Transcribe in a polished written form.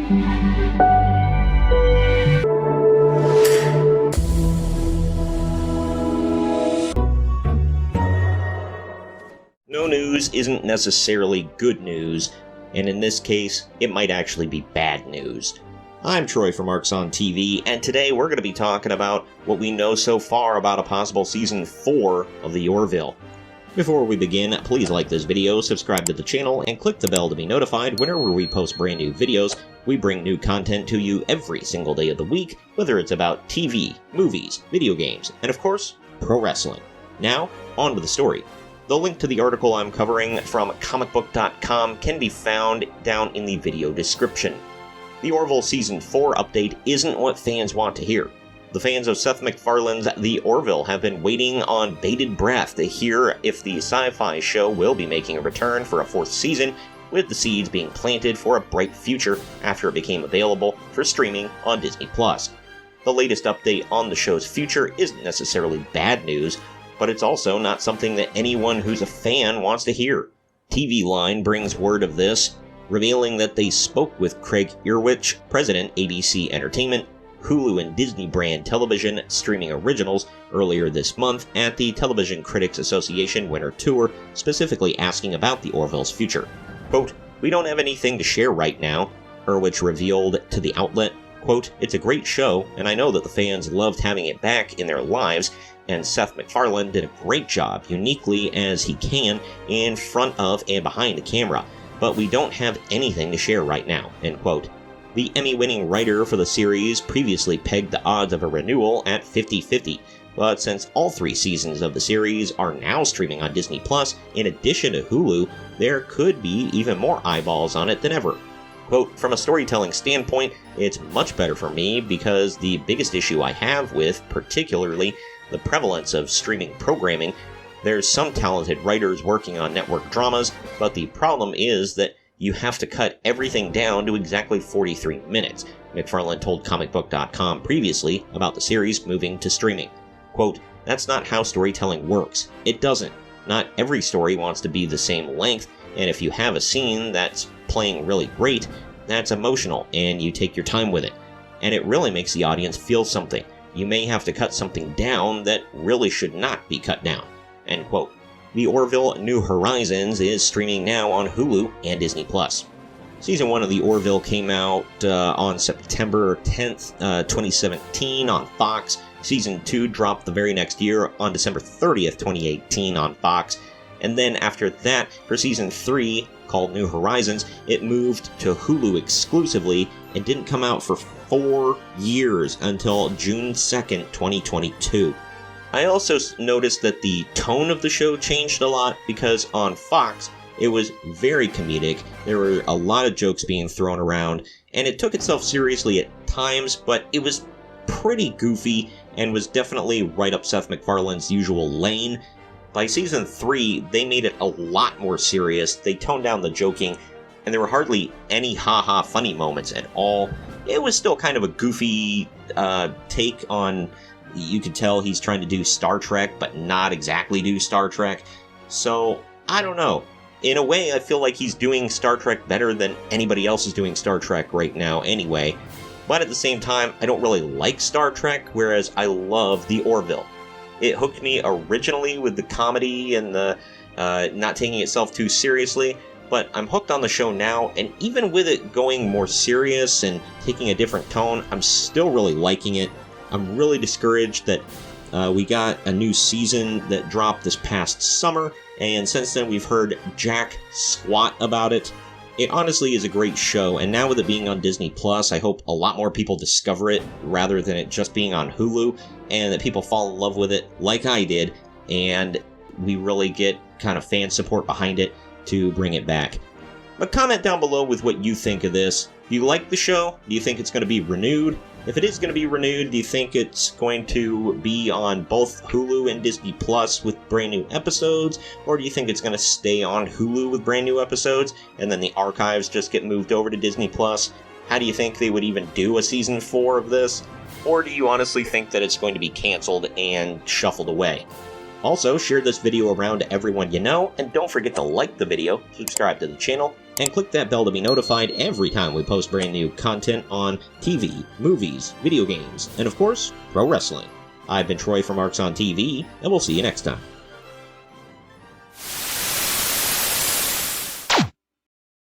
No news isn't necessarily good news, and in this case, it might actually be bad news. I'm Troy from Arcs on TV, and today we're going to be talking about what we know so far about a possible Season 4 of the Orville. Before we begin, please like this video, subscribe to the channel, and click the bell to be notified whenever we post brand new videos. We bring new content to you every single day of the week, whether it's about TV, movies, video games, and of course, pro wrestling. Now, on to the story. The link to the article I'm covering from comicbook.com can be found down in the video description. The Orville Season 4 update isn't what fans want to hear. The fans of Seth MacFarlane's The Orville have been waiting on bated breath to hear if the sci-fi show will be making a return for a fourth season, with the seeds being planted for a bright future after it became available for streaming on Disney+. The latest update on the show's future isn't necessarily bad news, but it's also not something that anyone who's a fan wants to hear. TV Line brings word of this, revealing that they spoke with Craig Ehrwich, president ABC Entertainment, Hulu and Disney brand television streaming originals, earlier this month at the Television Critics Association Winter Tour, specifically asking about the Orville's future. Quote, "We don't have anything to share right now," Ehrwich revealed to the outlet. Quote, "It's a great show, and I know that the fans loved having it back in their lives, and Seth MacFarlane did a great job, uniquely as he can, in front of and behind the camera, but we don't have anything to share right now," end quote. The Emmy-winning writer for the series previously pegged the odds of a renewal at 50-50, but since all 3 seasons of the series are now streaming on Disney+, in addition to Hulu, there could be even more eyeballs on it than ever. Quote, "From a storytelling standpoint, it's much better for me because the biggest issue I have with, particularly, the prevalence of streaming programming, there's some talented writers working on network dramas, but the problem is that you have to cut everything down to exactly 43 minutes, MacFarlane told comicbook.com previously about the series moving to streaming. Quote, "That's not how storytelling works. It doesn't. Not every story wants to be the same length, and if you have a scene that's playing really great, that's emotional, and you take your time with it. And it really makes the audience feel something. You may have to cut something down that really should not be cut down," end quote. The Orville New Horizons is streaming now on Hulu and Disney+. Season 1 of The Orville came out on September 10th, 2017 on Fox. Season 2 dropped the very next year on December 30th, 2018 on Fox. And then after that, for Season 3, called New Horizons, it moved to Hulu exclusively and didn't come out for 4 years until June 2nd, 2022. I also noticed that the tone of the show changed a lot because on Fox, it was very comedic. There were a lot of jokes being thrown around, and it took itself seriously at times, but it was pretty goofy and was definitely right up Seth MacFarlane's usual lane. By Season 3, they made it a lot more serious. They toned down the joking, and there were hardly any ha-ha funny moments at all. It was still kind of a goofy take on... You could tell he's trying to do Star Trek, but not exactly do Star Trek. So, I don't know. In a way, I feel like he's doing Star Trek better than anybody else is doing Star Trek right now anyway. But at the same time, I don't really like Star Trek, whereas I love The Orville. It hooked me originally with the comedy and the not taking itself too seriously, but I'm hooked on the show now, and even with it going more serious and taking a different tone, I'm still really liking it. I'm really discouraged that we got a new season that dropped this past summer, and since then we've heard jack squat about it. It honestly is a great show, and now with it being on Disney+, I hope a lot more people discover it rather than it just being on Hulu, and that people fall in love with it like I did, and we really get kind of fan support behind it to bring it back. But comment down below with what you think of this. Do you like the show? Do you think it's going to be renewed? If it is going to be renewed, do you think it's going to be on both Hulu and Disney Plus with brand new episodes? Or do you think it's going to stay on Hulu with brand new episodes and then the archives just get moved over to Disney Plus? How do you think they would even do a season 4 of this? Or do you honestly think that it's going to be canceled and shuffled away? Also, share this video around to everyone you know, and don't forget to like the video, subscribe to the channel, and click that bell to be notified every time we post brand new content on TV, movies, video games, and of course, pro wrestling. I've been Troy from Marks on TV, and we'll see you next time.